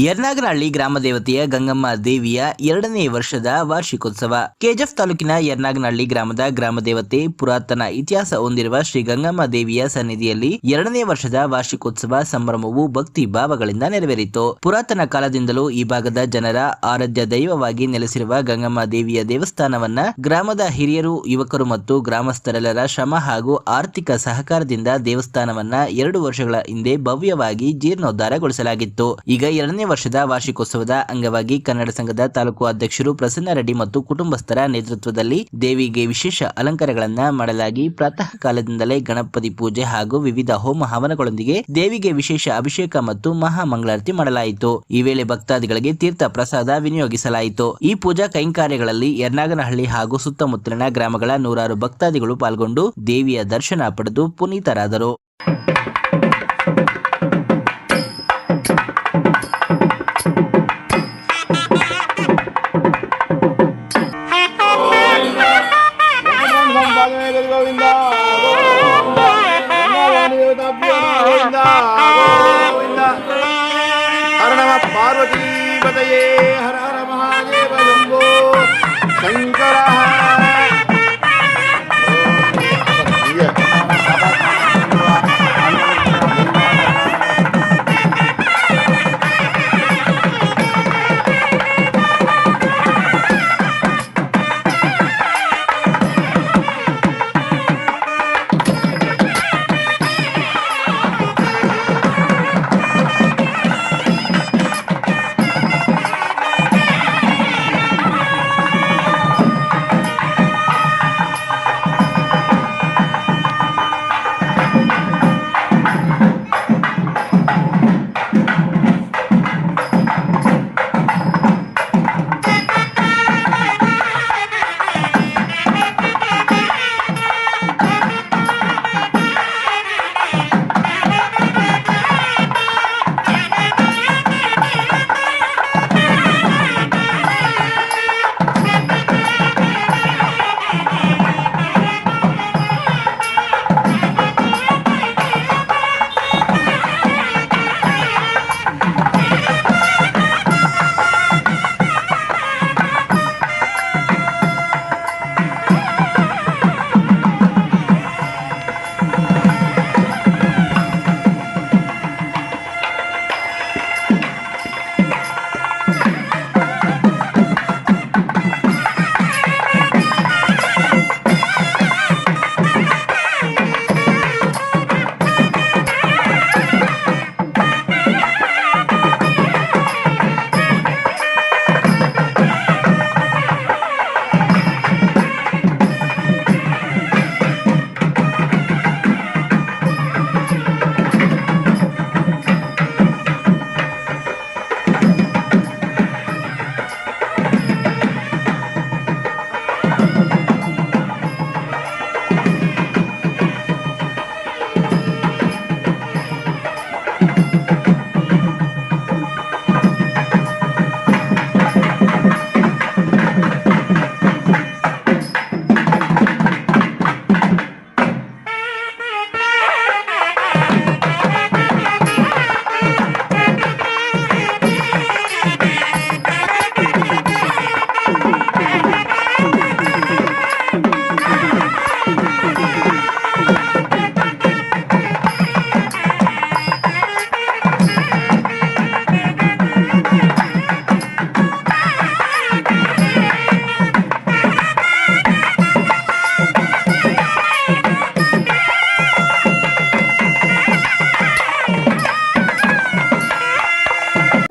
ಯರ್ನಾಗನಹಳ್ಳಿ ಗ್ರಾಮ ದೇವತೆಯ ಗಂಗಮ್ಮ ದೇವಿಯ 2ನೇ ವರ್ಷದ ವಾರ್ಷಿಕೋತ್ಸವ. ಕೆಜಿಎಫ್ ತಾಲೂಕಿನ ಯರ್ನಾಗನಹಳ್ಳಿ ಗ್ರಾಮದ ಗ್ರಾಮ ದೇವತೆ ಪುರಾತನ ಇತಿಹಾಸ ಹೊಂದಿರುವ ಶ್ರೀ ಗಂಗಮ್ಮ ದೇವಿಯ ಸನ್ನಿಧಿಯಲ್ಲಿ 2ನೇ ವರ್ಷದ ವಾರ್ಷಿಕೋತ್ಸವ ಸಂಭ್ರಮವು ಭಕ್ತಿ ಭಾವಗಳಿಂದ ನೆರವೇರಿತು. ಪುರಾತನ ಕಾಲದಿಂದಲೂ ಈ ಭಾಗದ ಜನರ ಆರಾಧ್ಯ ದೈವವಾಗಿ ನೆಲೆಸಿರುವ ಗಂಗಮ್ಮ ದೇವಿಯ ದೇವಸ್ಥಾನವನ್ನ ಗ್ರಾಮದ ಹಿರಿಯರು, ಯುವಕರು ಮತ್ತು ಗ್ರಾಮಸ್ಥರೆಲ್ಲರ ಶ್ರಮ ಹಾಗೂ ಆರ್ಥಿಕ ಸಹಕಾರದಿಂದ ದೇವಸ್ಥಾನವನ್ನ 2 ವರ್ಷಗಳ ಹಿಂದೆ ಭವ್ಯವಾಗಿ ಜೀರ್ಣೋದ್ಧಾರಗೊಳಿಸಲಾಗಿತ್ತು. ಈಗ 2ನೇ ವರ್ಷದ ವಾರ್ಷಿಕೋತ್ಸವದ ಅಂಗವಾಗಿ ಕನ್ನಡ ಸಂಘದ ತಾಲೂಕು ಅಧ್ಯಕ್ಷರು ಪ್ರಸನ್ನ ರೆಡ್ಡಿ ಮತ್ತು ಕುಟುಂಬಸ್ಥರ ನೇತೃತ್ವದಲ್ಲಿ ದೇವಿಗೆ ವಿಶೇಷ ಅಲಂಕಾರಗಳನ್ನ ಮಾಡಲಾಗಿ ಪ್ರಾತಃ ಕಾಲದಿಂದಲೇ ಗಣಪತಿ ಪೂಜೆ ಹಾಗೂ ವಿವಿಧ ಹೋಮ ಹವನಗಳೊಂದಿಗೆ ದೇವಿಗೆ ವಿಶೇಷ ಅಭಿಷೇಕ ಮತ್ತು ಮಹಾ ಮಂಗಳಾರತಿ ಮಾಡಲಾಯಿತು. ಈ ವೇಳೆ ಭಕ್ತಾದಿಗಳಿಗೆ ತೀರ್ಥ ಪ್ರಸಾದ ವಿನಿಯೋಗಿಸಲಾಯಿತು. ಈ ಪೂಜಾ ಕೈಂಕರ್ಯಗಳಲ್ಲಿ ಯರ್ನಾಗನಹಳ್ಳಿ ಹಾಗೂ ಸುತ್ತಮುತ್ತಲಿನ ಗ್ರಾಮಗಳ ನೂರಾರು ಭಕ್ತಾದಿಗಳು ಪಾಲ್ಗೊಂಡು ದೇವಿಯ ದರ್ಶನ ಪಡೆದು ಪುನೀತರಾದರು. हर नमः पार्वती पतये हर हर महादेव शंभो शंकर।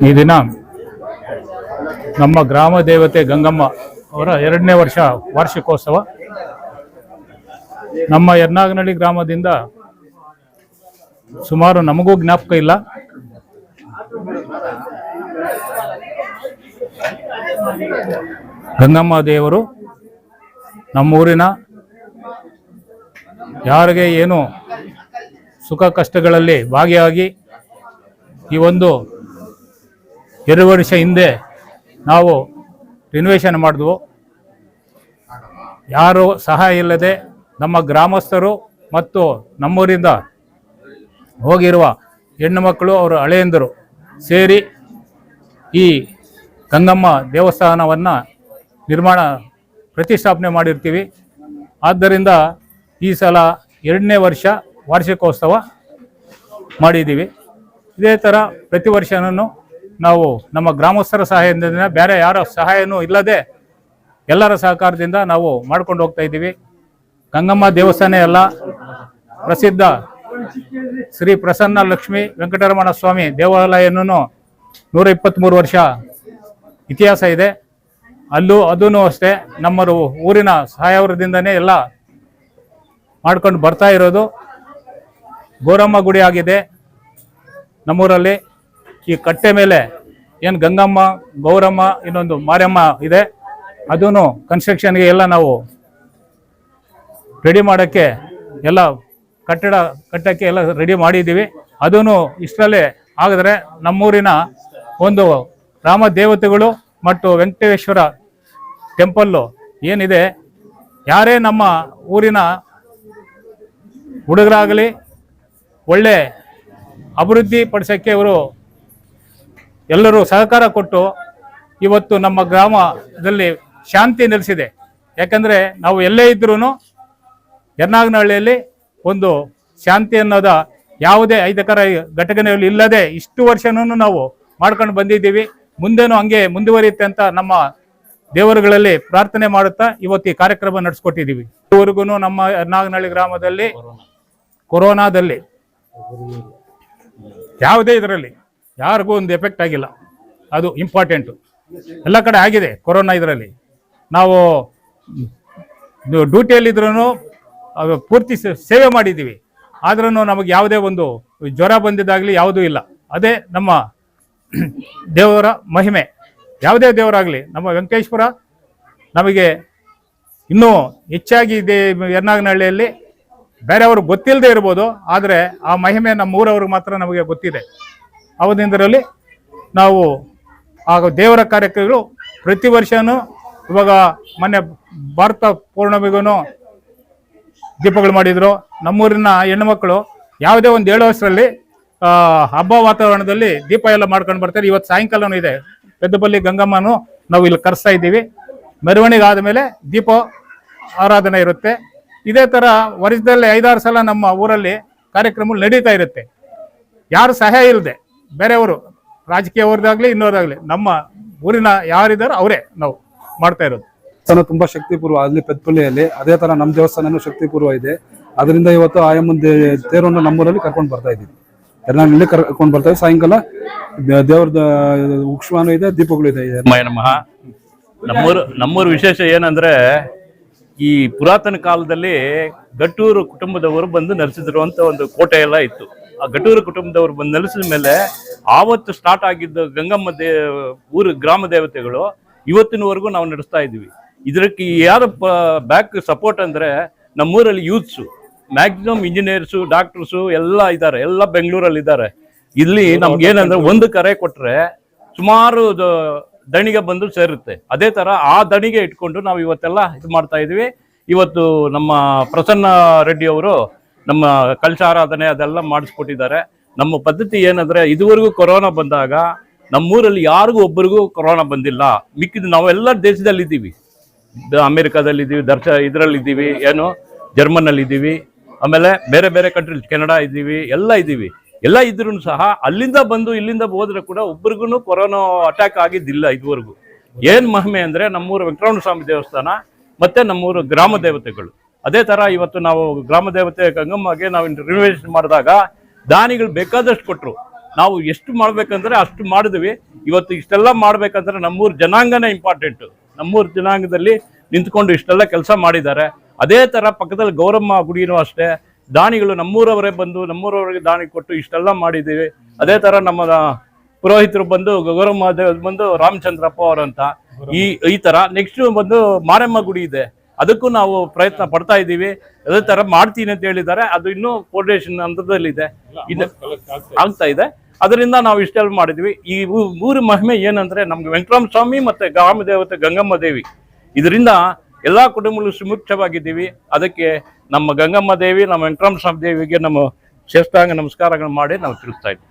ಈ ದಿನ ನಮ್ಮ ಗ್ರಾಮ ದೇವತೆ ಗಂಗಮ್ಮ ಅವರ 2ನೇ ವರ್ಷ ವಾರ್ಷಿಕೋತ್ಸವ. ನಮ್ಮ ಯರ್ನಾಗನಹಳ್ಳಿ ಗ್ರಾಮದಿಂದ ಸುಮಾರು ನಮಗೂ ಜ್ಞಾಪಕ ಇಲ್ಲ, ಗಂಗಮ್ಮ ದೇವರು ನಮ್ಮೂರಿನ ಯಾರಿಗೆ ಏನು ಸುಖ ಕಷ್ಟಗಳಲ್ಲಿ ಭಾಗಿಯಾಗಿ ಈ ಒಂದು 2 ವರ್ಷ ಹಿಂದೆ ನಾವು ರಿನೋವೇಷನ್ ಮಾಡಿದ್ವು. ಯಾರು ಸಹಾಯ ಇಲ್ಲದೆ ನಮ್ಮ ಗ್ರಾಮಸ್ಥರು ಮತ್ತು ಈ ಗಂಗಮ್ಮ ದೇವಸ್ಥಾನವನ್ನು ಪ್ರತಿಷ್ಠಾಪನೆ ಮಾಡಿರ್ತೀವಿ. ಆದ್ದರಿಂದ ಈ ಸಲ 2ನೇ ವರ್ಷ ವಾರ್ಷಿಕೋತ್ಸವ ಮಾಡಿದ್ದೀವಿ. ಇದೇ ಥರ ಪ್ರತಿ ವರ್ಷನೂ ನಾವು ನಮ್ಮ ಗ್ರಾಮಸ್ಥರ ಸಹಾಯದಿಂದ, ಬೇರೆ ಯಾರ ಸಹಾಯನೂ ಇಲ್ಲದೆ ಎಲ್ಲರ ಸಹಕಾರದಿಂದ ನಾವು ಮಾಡ್ಕೊಂಡು ಹೋಗ್ತಾ ಇದ್ದೀವಿ. ಗಂಗಮ್ಮ ದೇವಸ್ಥಾನ ಎಲ್ಲ ಪ್ರಸಿದ್ಧ ಶ್ರೀ ಪ್ರಸನ್ನ ಲಕ್ಷ್ಮೀ ವೆಂಕಟರಮಣ ಸ್ವಾಮಿ ದೇವಾಲಯನೂ 123 ವರ್ಷ ಇತಿಹಾಸ ಇದೆ. ಅದೂ ಅಷ್ಟೇ ನಮ್ಮ ಊರಿನ ಸಹಾಯವರದಿಂದನೇ ಎಲ್ಲ ಮಾಡ್ಕೊಂಡು ಬರ್ತಾ ಇರೋದು. ಗೌರಮ್ಮ ಗುಡಿ ಆಗಿದೆ ನಮ್ಮೂರಲ್ಲಿ. ಈ ಕಟ್ಟೆ ಮೇಲೆ ಏನು ಗಂಗಮ್ಮ, ಗೌರಮ್ಮ, ಇನ್ನೊಂದು ಮಾರಮ್ಮ ಇದೆ. ಅದೂ ಕನ್ಸ್ಟ್ರಕ್ಷನ್ಗೆ ಎಲ್ಲ ನಾವು ರೆಡಿ ಮಾಡೋಕ್ಕೆ ಎಲ್ಲ ಕಟ್ಟಕ್ಕೆ ಎಲ್ಲ ರೆಡಿ ಮಾಡಿದ್ದೀವಿ. ಅದೂ ಇಷ್ಟರಲ್ಲೇ ಆಗಿದ್ರೆ ನಮ್ಮೂರಿನ ಒಂದು ರಾಮ ದೇವತೆಗಳು ಮತ್ತು ವೆಂಕಟೇಶ್ವರ ಟೆಂಪಲ್ಲು ಏನಿದೆ, ಯಾರೇ ನಮ್ಮ ಊರಿನ ಹುಡುಗರಾಗಲಿ ಒಳ್ಳೆ ಅಭಿವೃದ್ಧಿ ಪಡಿಸೋಕ್ಕೆ ಇವರು ಎಲ್ಲರೂ ಸಹಕಾರ ಕೊಟ್ಟು ಇವತ್ತು ನಮ್ಮ ಗ್ರಾಮದಲ್ಲಿ ಶಾಂತಿ ನೆಲೆಸಿದೆ. ಯಾಕಂದರೆ ನಾವು ಎಲ್ಲೇ ಇದ್ರೂ ಯರ್ನಾಗನಹಳ್ಳಿಯಲ್ಲಿ ಒಂದು ಶಾಂತಿ ಅನ್ನೋದ ಯಾವುದೇ ಅಹಿತಕರ ಘಟನೆಗಳು ಇಲ್ಲದೆ ಇಷ್ಟು ವರ್ಷನೂ ನಾವು ಮಾಡ್ಕೊಂಡು ಬಂದಿದ್ದೀವಿ. ಮುಂದೇನೂ ಹಂಗೆ ಮುಂದುವರಿಯುತ್ತೆ ಅಂತ ನಮ್ಮ ದೇವರುಗಳಲ್ಲಿ ಪ್ರಾರ್ಥನೆ ಮಾಡುತ್ತಾ ಇವತ್ತು ಈ ಕಾರ್ಯಕ್ರಮ ನಡೆಸ್ಕೊಟ್ಟಿದ್ದೀವಿ. ಇದುವರೆಗೂ ನಮ್ಮ ಯರ್ನಾಗನಹಳ್ಳಿ ಗ್ರಾಮದಲ್ಲಿ ಕೊರೋನಾದಲ್ಲಿ ಯಾವುದೇ ಇದರಲ್ಲಿ ಯಾರಿಗೂ ಒಂದು ಎಫೆಕ್ಟ್ ಆಗಿಲ್ಲ. ಅದು ಇಂಪಾರ್ಟೆಂಟು. ಎಲ್ಲ ಕಡೆ ಆಗಿದೆ ಕೊರೋನಾ. ಇದರಲ್ಲಿ ನಾವು ಡ್ಯೂಟಿಯಲ್ಲಿದ್ರೂ ಪೂರ್ತಿ ಸೇವೆ ಮಾಡಿದ್ದೀವಿ. ಆದ್ರೂ ನಮಗೆ ಯಾವುದೇ ಒಂದು ಜ್ವರ ಬಂದಿದ್ದಾಗಲಿ ಯಾವುದೂ ಇಲ್ಲ. ಅದೇ ನಮ್ಮ ದೇವರ ಮಹಿಮೆ. ಯಾವುದೇ ದೇವರಾಗಲಿ ನಮ್ಮ ವೆಂಕಟೇಶ್ವರ ನಮಗೆ ಇನ್ನೂ ಹೆಚ್ಚಾಗಿ ಇದೆ. ಯರ್ನಾಗನಹಳ್ಳಿಯಲ್ಲಿ ಬೇರೆಯವ್ರಿಗೆ ಗೊತ್ತಿಲ್ಲದೆ ಇರ್ಬೋದು, ಆದರೆ ಆ ಮಹಿಮೆ ನಮ್ಮ ಊರವ್ರಿಗೆ ಮಾತ್ರ ನಮಗೆ ಗೊತ್ತಿದೆ. ಅವತ್ತಿಂದರಲ್ಲಿ ನಾವು ಆ ದೇವರ ಕಾರ್ಯಕ್ರಮಗಳು ಪ್ರತಿ ವರ್ಷವೂ, ಇವಾಗ ಮೊನ್ನೆ ಭಾರತ ಪೂರ್ಣಿಮೆಗೂ ದೀಪಗಳು ಮಾಡಿದರು. ನಮ್ಮೂರಿನ ಹೆಣ್ಣುಮಕ್ಕಳು ಯಾವುದೇ ಒಂದು 7 ವರ್ಷದಲ್ಲಿ ಹಬ್ಬ ವಾತಾವರಣದಲ್ಲಿ ದೀಪ ಎಲ್ಲ ಮಾಡ್ಕೊಂಡು ಬರ್ತಾರೆ. ಇವತ್ತು ಸಾಯಂಕಾಲನೂ ಇದೆ ಪೆದ್ದಪಲ್ಲಿ ಗಂಗಮ್ಮನೂ ನಾವು ಇಲ್ಲಿ ಕರೆಸ್ತಾ ಇದ್ದೀವಿ. ಮೆರವಣಿಗೆ ಆದಮೇಲೆ ದೀಪ ಆರಾಧನೆ ಇರುತ್ತೆ. ಇದೇ ಥರ ವರ್ಷದಲ್ಲಿ 5-6 ಸಲ ನಮ್ಮ ಊರಲ್ಲಿ ಕಾರ್ಯಕ್ರಮಗಳು ನಡೀತಾ ಇರುತ್ತೆ. ಯಾರು ಸಹಾಯ ಇಲ್ಲದೆ ಬೇರೆಯವರು, ರಾಜಕೀಯವ್ರದ್ದಾಗಲಿ ಇನ್ನೋರಾಗಲಿ, ನಮ್ಮ ಊರಿನ ಯಾರಿದ್ದಾರೋ ಅವರೇ ನಾವು ಮಾಡ್ತಾ ಇರೋದು. ದೇವಸ್ಥಾನ ತುಂಬಾ ಶಕ್ತಿಪೂರ್ವ ಅಲ್ಲಿ ಪೆದ್ದಪಲ್ಲಿಯಲ್ಲಿ. ಅದೇ ತರ ನಮ್ಮ ದೇವಸ್ಥಾನನೂ ಶಕ್ತಿಪೂರ್ವ ಇದೆ. ಅದರಿಂದ ಇವತ್ತು ಆಯಮ್ಮನ ತೇರನ್ನು ನಮ್ಮೂರಲ್ಲಿ ಕರ್ಕೊಂಡು ಬರ್ತಾ ಇದ್ದೀವಿ. ಯರ್ನಾಗನಹಳ್ಳಿ ಕರ್ಕೊಂಡು ಬರ್ತಾ ಇದ್ದೀವಿ. ಸಾಯಂಕಾಲ ದೇವ್ರದ ಉಕ್ಷಮಾನ ಇದೆ, ದೀಪಗಳು ಇದೆ. ನಮಃ. ನಮ್ಮೂರು ವಿಶೇಷ ಏನಂದ್ರೆ, ಈ ಪುರಾತನ ಕಾಲದಲ್ಲಿ ಗಟ್ಟೂರು ಕುಟುಂಬದವರು ಬಂದು ನೆಲೆಸಿದ್ರು ಅಂತ ಒಂದು ಕೋಟೆ ಎಲ್ಲ ಇತ್ತು. ಆ ಗಟ್ಟೂರು ಕುಟುಂಬದವರು ಬಂದು ನೆಲೆಸಿದ ಮೇಲೆ ಆವತ್ತು ಸ್ಟಾರ್ಟ್ ಆಗಿದ್ದ ಗಂಗಮ್ಮ ಗ್ರಾಮ ದೇವತೆಗಳು ಇವತ್ತಿನವರೆಗೂ ನಾವು ನಡೆಸ್ತಾ ಇದ್ದೀವಿ. ಇದಕ್ಕೆ ಯಾರು ಬ್ಯಾಕ್ ಸಪೋರ್ಟ್ ಅಂದ್ರೆ ನಮ್ಮೂರಲ್ಲಿ ಯೂತ್ಸು, ಮ್ಯಾಕ್ಸಿಮಮ್ ಇಂಜಿನಿಯರ್ಸು, ಡಾಕ್ಟರ್ಸು ಎಲ್ಲ ಇದ್ದಾರೆ. ಎಲ್ಲ ಬೆಂಗಳೂರಲ್ಲಿ ಇದ್ದಾರೆ. ಇಲ್ಲಿ ನಮ್ಗೆ ಏನಂದ್ರೆ ಒಂದು ಕರೆ ಕೊಟ್ರೆ ಸುಮಾರು ದಣಿಗೆ ಬಂದು ಸೇರುತ್ತೆ. ಅದೇ ತರ ಆ ದಣಿಗೆ ಇಟ್ಕೊಂಡು ನಾವು ಇವತ್ತೆಲ್ಲ ಇದು ಮಾಡ್ತಾ ಇದೀವಿ. ಇವತ್ತು ನಮ್ಮ ಪ್ರಸನ್ನ ರೆಡ್ಡಿ ಅವರು ನಮ್ಮ ಕಲಶಾರಾಧನೆ ಅದೆಲ್ಲ ಮಾಡಿಸ್ಕೊಟ್ಟಿದ್ದಾರೆ. ನಮ್ಮ ಪದ್ಧತಿ ಏನಂದ್ರೆ, ಇದುವರೆಗೂ ಕೊರೋನಾ ಬಂದಾಗ ನಮ್ಮೂರಲ್ಲಿ ಯಾರಿಗೂ ಒಬ್ಬರಿಗೂ ಕೊರೋನಾ ಬಂದಿಲ್ಲ. ಮಿಕ್ಕಿದ್ದು ನಾವೆಲ್ಲ ದೇಶದಲ್ಲಿದ್ದೀವಿ. ಅಮೆರಿಕಾದಲ್ಲಿದ್ದೀವಿ, ಇದರಲ್ಲಿದ್ದೀವಿ, ಏನು ಜರ್ಮನಲ್ಲಿದ್ದೀವಿ, ಆಮೇಲೆ ಬೇರೆ ಬೇರೆ ಕಂಟ್ರಿ, ಕೆನಡಾ ಇದ್ದೀವಿ, ಎಲ್ಲ ಇದ್ದೀವಿ. ಎಲ್ಲ ಇದ್ರೂ ಸಹ ಅಲ್ಲಿಂದ ಬಂದು ಇಲ್ಲಿಂದ ಹೋದ್ರೆ ಕೂಡ ಒಬ್ಬರಿಗೂ ಕೊರೋನಾ ಅಟ್ಯಾಕ್ ಆಗಿದ್ದಿಲ್ಲ ಇದುವರೆಗೂ. ಏನ್ ಮಹಿಮೆ ಅಂದ್ರೆ ನಮ್ಮೂರು ವೆಂಕಟರಮಣ ಸ್ವಾಮಿ ದೇವಸ್ಥಾನ ಮತ್ತೆ ನಮ್ಮೂರು ಗ್ರಾಮ ದೇವತೆಗಳು. ಅದೇ ತರ ಇವತ್ತು ನಾವು ಗ್ರಾಮ ದೇವತೆ ಗಂಗಮ್ಮಗೆ ನಾವು ರಿನೋವೇಷನ್ ಮಾಡಿದಾಗ ದಾನಿಗಳು ಬೇಕಾದಷ್ಟು ಕೊಟ್ರು. ನಾವು ಎಷ್ಟು ಮಾಡ್ಬೇಕಂದ್ರೆ ಅಷ್ಟು ಮಾಡಿದ್ವಿ. ಇವತ್ತು ಇಷ್ಟೆಲ್ಲ ಮಾಡ್ಬೇಕಂದ್ರೆ ನಮ್ಮೂರು ಜನಾಂಗನೇ ಇಂಪಾರ್ಟೆಂಟ್. ನಮ್ಮೂರು ಜನಾಂಗದಲ್ಲಿ ನಿಂತ್ಕೊಂಡು ಇಷ್ಟೆಲ್ಲ ಕೆಲಸ ಮಾಡಿದ್ದಾರೆ. ಅದೇ ತರ ಪಕ್ಕದಲ್ಲಿ ಗೌರಮ್ಮ ಗುಡಿನೂ ಅಷ್ಟೇ, ದಾನಿಗಳು ನಮ್ಮೂರವರೇ ಬಂದು ನಮ್ಮೂರವರಿಗೆ ದಾನಿ ಕೊಟ್ಟು ಇಷ್ಟೆಲ್ಲ ಮಾಡಿದ್ದೀವಿ. ಅದೇ ತರ ನಮ್ಮ ಪುರೋಹಿತರು ಬಂದು ಗೌರಮ್ಮ ಬಂದು ರಾಮಚಂದ್ರಪ್ಪ ಅವರಂತ ಈ ತರ. ನೆಕ್ಸ್ಟ್ ಬಂದು ಮಾರಮ್ಮ ಗುಡಿ ಇದೆ, ಅದಕ್ಕೂ ನಾವು ಪ್ರಯತ್ನ ಪಡ್ತಾ ಇದ್ದೀವಿ. ಅದೇ ತರ ಮಾಡ್ತೀನಿ ಅಂತ ಹೇಳಿದ್ದಾರೆ. ಅದು ಇನ್ನೂ ಕೋರ್ಡಿನೇಷನ್ ಹಂತದಲ್ಲಿದೆ, ಇದು ಆಗ್ತಾ ಇದೆ. ಅದರಿಂದ ನಾವು ಇಷ್ಟೆಲ್ಲ ಮಾಡಿದ್ವಿ. ಈ ಊರ ಮಹಿಮೆ ಏನಂದ್ರೆ, ನಮ್ಗೆ ವೆಂಕಟರಮಣ ಸ್ವಾಮಿ ಮತ್ತೆ ಗ್ರಾಮ ದೇವತೆ ಗಂಗಮ್ಮ ದೇವಿ, ಇದರಿಂದ ಎಲ್ಲಾ ಕುಟುಂಬಗಳು ಸುಮುಖ್ಯವಾಗಿದ್ದೀವಿ. ಅದಕ್ಕೆ ನಮ್ಮ ಗಂಗಮ್ಮ ದೇವಿ, ನಮ್ಮ ವೆಂಕಟರಮಣ ಸ್ವಾಮಿ ದೇವಿಗೆ ನಮ್ಮ ಶ್ರೇಷ್ಠಾಂಗ ನಮಸ್ಕಾರಗಳು ಮಾಡಿ ನಾವು ತಿಳಿಸ್ತಾ ಇದ್ದೀವಿ.